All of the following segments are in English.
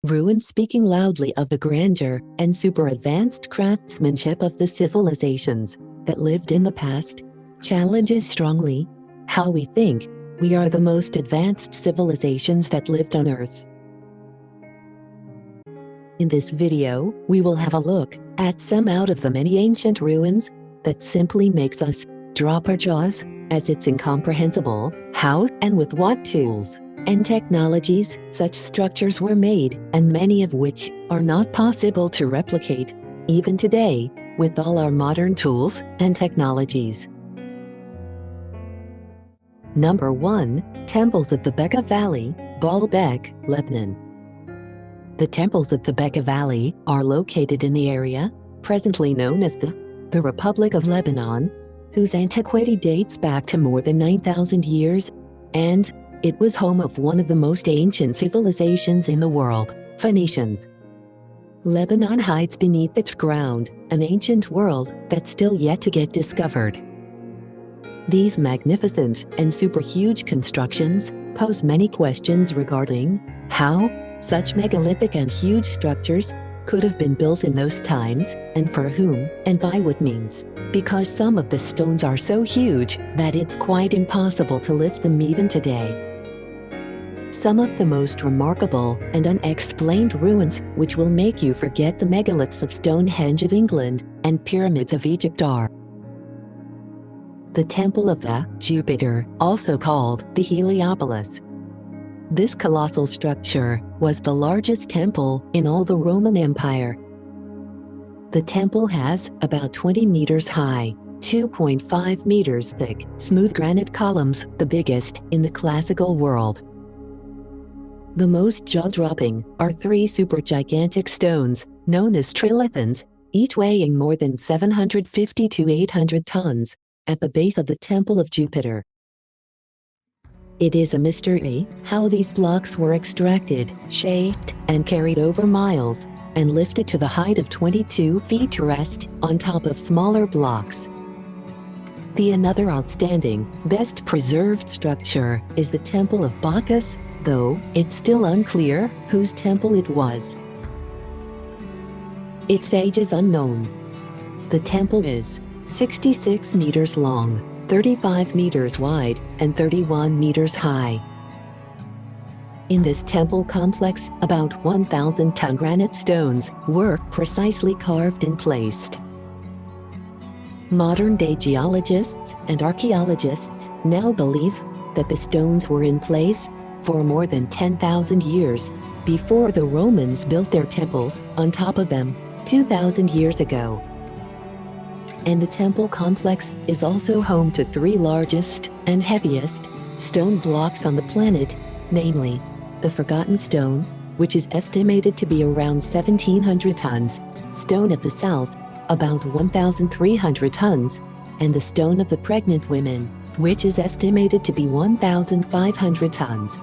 ruins speaking loudly of the grandeur and super-advanced craftsmanship of the civilizations that lived in the past, challenges strongly how we think we are the most advanced civilizations that lived on Earth. In this video, we will have a look at some out of the many ancient ruins that simply makes us drop our jaws, as it's incomprehensible how and with what tools and technologies such structures were made, and many of which are not possible to replicate even today with all our modern tools and technologies. Number 1. Temples of the Becca Valley, Baalbek, Lebanon. The temples of the Becca Valley are located in the area presently known as the Republic of Lebanon, whose antiquity dates back to more than 9,000 years, and it was home of one of the most ancient civilizations in the world, Phoenicians. Lebanon hides beneath its ground an ancient world that's still yet to get discovered. These magnificent and super huge constructions pose many questions regarding how such megalithic and huge structures could have been built in those times, and for whom, and by what means, because some of the stones are so huge that it's quite impossible to lift them even today. Some of the most remarkable and unexplained ruins which will make you forget the megaliths of Stonehenge of England and pyramids of Egypt are the Temple of the Jupiter, also called the Heliopolis. This colossal structure was the largest temple in all the Roman Empire. The temple has about 20 meters high, 2.5 meters thick, smooth granite columns, the biggest in the classical world. The most jaw-dropping are 3 supergigantic stones, known as trilithons, each weighing more than 750 to 800 tons, at the base of the Temple of Jupiter. It is a mystery how these blocks were extracted, shaped, and carried over miles, and lifted to the height of 22 feet to rest on top of smaller blocks. Another outstanding, best preserved structure is the Temple of Bacchus, though it's still unclear whose temple it was. Its age is unknown. The temple is 66 meters long, 35 meters wide, and 31 meters high. In this temple complex, about 1,000-ton granite stones were precisely carved and placed. Modern-day geologists and archaeologists now believe that the stones were in place for more than 10,000 years before the Romans built their temples on top of them 2,000 years ago. And the temple complex is also home to 3 largest and heaviest stone blocks on the planet, namely, the Forgotten Stone, which is estimated to be around 1,700 tons, Stone of the South, about 1,300 tons, and the Stone of the Pregnant Women, which is estimated to be 1,500 tons.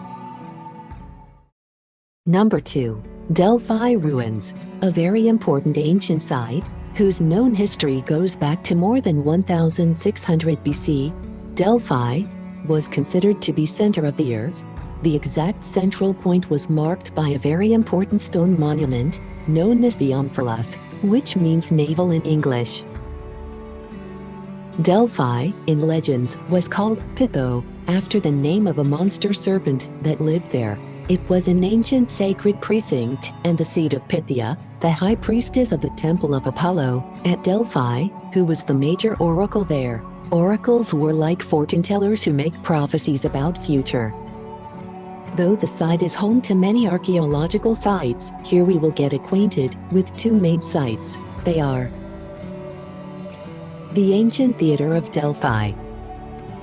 Number 2. Delphi Ruins, a very important ancient site whose known history goes back to more than 1,600 BC. Delphi was considered to be center of the earth. The exact central point was marked by a very important stone monument known as the Omphalos, which means navel in English. Delphi, in legends, was called Pytho, after the name of a monster serpent that lived there. It was an ancient sacred precinct and the seat of Pythia, the high priestess of the Temple of Apollo, at Delphi, who was the major oracle there. Oracles were like fortune tellers who make prophecies about future. Though the site is home to many archaeological sites, here we will get acquainted with 2 main sites. They are the ancient theater of Delphi.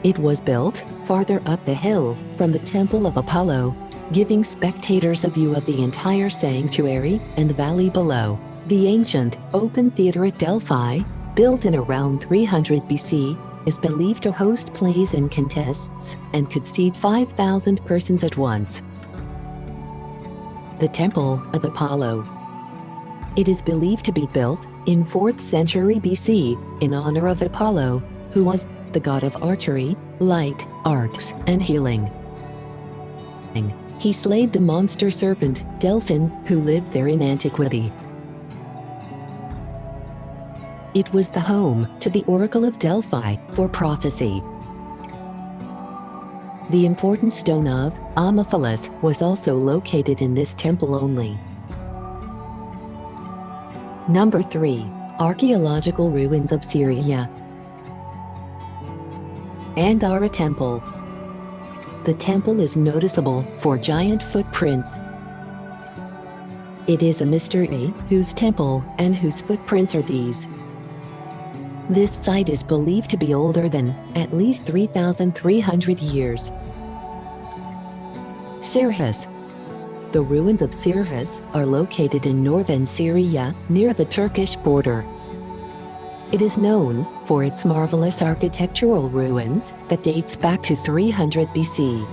It was built farther up the hill from the Temple of Apollo, giving spectators a view of the entire sanctuary and the valley below. The ancient, open theater at Delphi, built in around 300 BC, is believed to host plays and contests, and could seat 5,000 persons at once. The Temple of Apollo. It is believed to be built in 4th century BC in honor of Apollo, who was the god of archery, light, arts, and healing. He slayed the monster serpent, Delphi, who lived there in antiquity. It was the home to the Oracle of Delphi for prophecy. The important stone of Omphalos was also located in this temple only. Number 3. Archaeological ruins of Syria. Andara Temple. The temple is noticeable for giant footprints. It is a mystery whose temple and whose footprints are these. This site is believed to be older than at least 3,300 years. Sirtis. The ruins of Sirtis are located in northern Syria, near the Turkish border. It is known for its marvelous architectural ruins that dates back to 300 BC.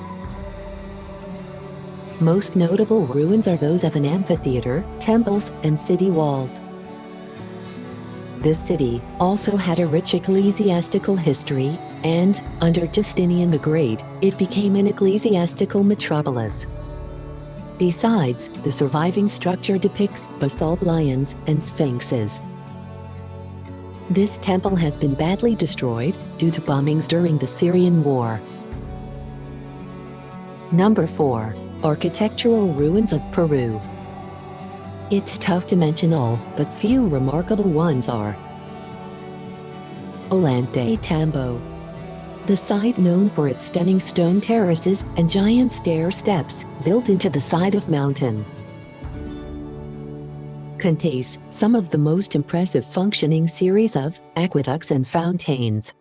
Most notable ruins are those of an amphitheater, temples, and city walls. This city also had a rich ecclesiastical history, and, under Justinian the Great, it became an ecclesiastical metropolis. Besides, the surviving structure depicts basalt lions and sphinxes. This temple has been badly destroyed due to bombings during the Syrian war. Number 4. Architectural ruins of Peru. It's tough to mention all, but few remarkable ones are. Ollantaytambo. The site known for its stunning stone terraces and giant stair steps built into the side of mountain. Contains some of the most impressive functioning series of aqueducts and fountains.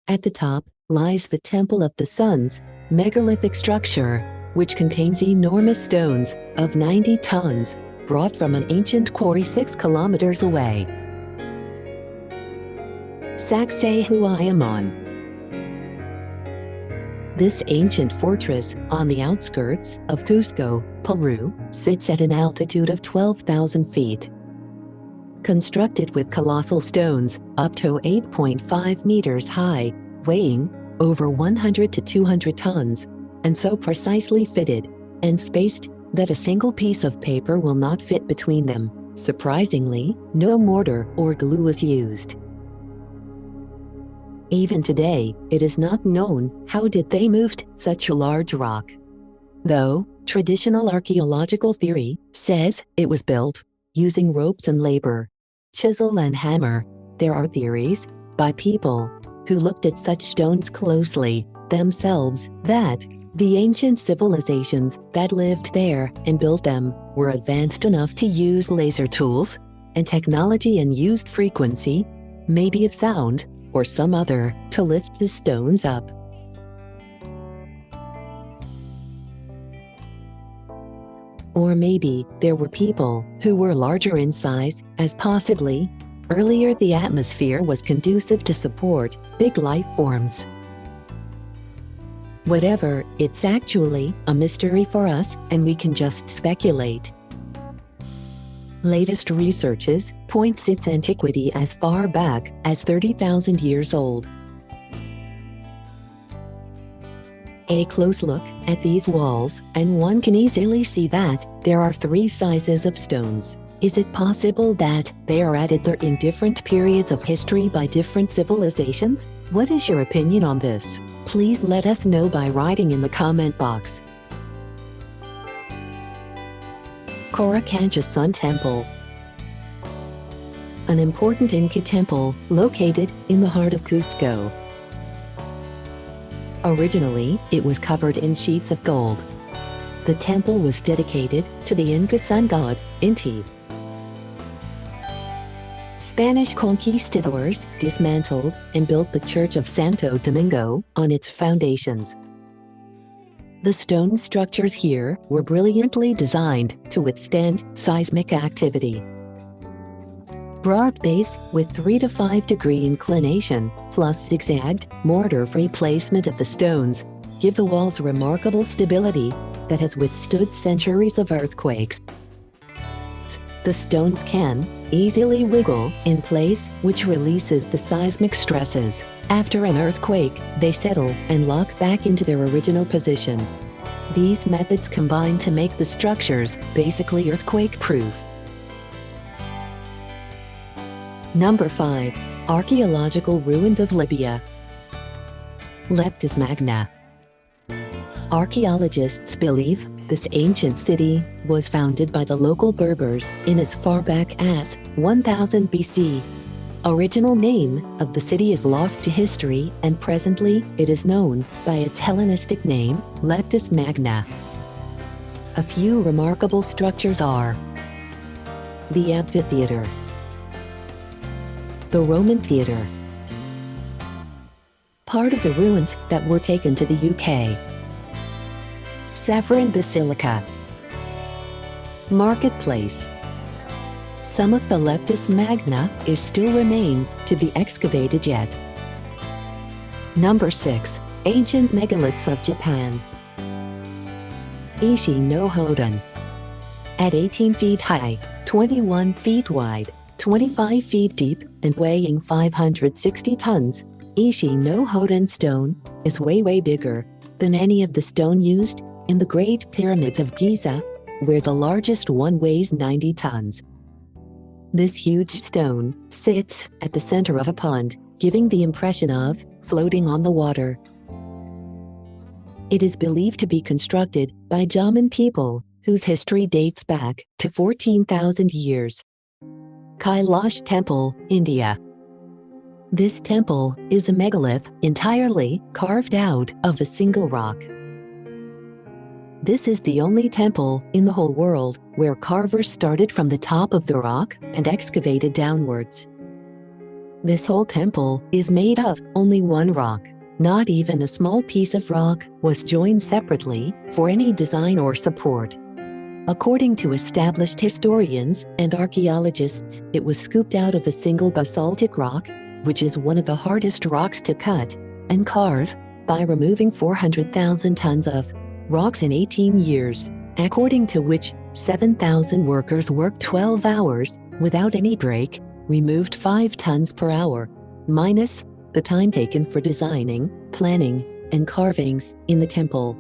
At the top lies the Temple of the Suns, megalithic structure, which contains enormous stones of 90 tons, brought from an ancient quarry 6 kilometers away. Sacsayhuayman. This ancient fortress, on the outskirts of Cusco, Peru, sits at an altitude of 12,000 feet. Constructed with colossal stones, up to 8.5 meters high, weighing over 100 to 200 tons, and so precisely fitted and spaced that a single piece of paper will not fit between them. Surprisingly, no mortar or glue is used. Even today, it is not known how did they moved such a large rock. Though, traditional archaeological theory says it was built using ropes and labor, chisel and hammer. There are theories by people who looked at such stones closely themselves that the ancient civilizations that lived there and built them were advanced enough to use laser tools and technology and used frequency, maybe of sound, or some other, to lift the stones up. Or maybe there were people who were larger in size, as possibly earlier the atmosphere was conducive to support big life forms. Whatever, it's actually a mystery for us, and we can just speculate. Latest researches points its antiquity as far back as 30,000 years old. A close look at these walls, and one can easily see that there are 3 sizes of stones. Is it possible that they are added there in different periods of history by different civilizations? What is your opinion on this? Please let us know by writing in the comment box. Coricancha Sun Temple. An important Inca temple located in the heart of Cusco. Originally, it was covered in sheets of gold. The temple was dedicated to the Inca sun god, Inti. Spanish conquistadors dismantled and built the Church of Santo Domingo on its foundations. The stone structures here were brilliantly designed to withstand seismic activity. Broad base with 3 to 5 degree inclination, plus zigzagged, mortar-free placement of the stones, give the walls remarkable stability that has withstood centuries of earthquakes. The stones can easily wiggle in place, which releases the seismic stresses. After an earthquake, they settle and lock back into their original position. These methods combine to make the structures basically earthquake-proof. Number 5. Archaeological ruins of Libya. Leptis Magna. Archaeologists believe this ancient city was founded by the local Berbers in as far back as 1000 BC. Original name of the city is lost to history, and presently it is known by its Hellenistic name, Leptis Magna. A few remarkable structures are the amphitheater, the Roman theater, part of the ruins that were taken to the UK, Saffron Basilica, Marketplace. Some of the Leptis Magna is still remains to be excavated yet. Number 6. Ancient megaliths of Japan. Ishi no hoden. At 18 feet high, 21 feet wide, 25 feet deep, and weighing 560 tons, Ishi no hoden stone is way bigger than any of the stone used in the Great Pyramids of Giza, where the largest one weighs 90 tons. This huge stone sits at the center of a pond, giving the impression of floating on the water. It is believed to be constructed by Jaman people, whose history dates back to 14,000 years. Kailash Temple, India. This temple is a megalith entirely carved out of a single rock. This is the only temple in the whole world where carvers started from the top of the rock and excavated downwards. This whole temple is made of only one rock. Not even a small piece of rock was joined separately for any design or support. According to established historians and archaeologists, it was scooped out of a single basaltic rock, which is one of the hardest rocks to cut and carve, by removing 400,000 tons of rocks in 18 years, according to which 7,000 workers worked 12 hours without any break, removed 5 tons per hour, minus the time taken for designing, planning, and carvings in the temple.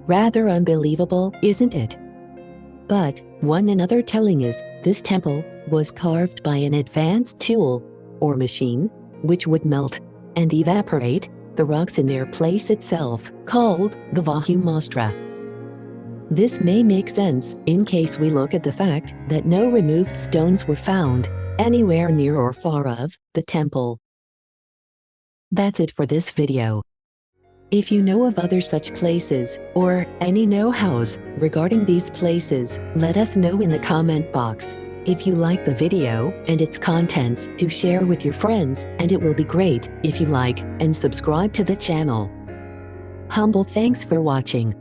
Rather unbelievable, isn't it? But one another telling is this temple was carved by an advanced tool or machine which would melt and evaporate the rocks in their place itself, called the Vahumastra. This may make sense in case we look at the fact that no removed stones were found anywhere near or far of the temple. That's it for this video. If you know of other such places, or any know-hows regarding these places, let us know in the comment box. If you like the video and its contents, do share with your friends, and it will be great if you like and subscribe to the channel. Humble thanks for watching.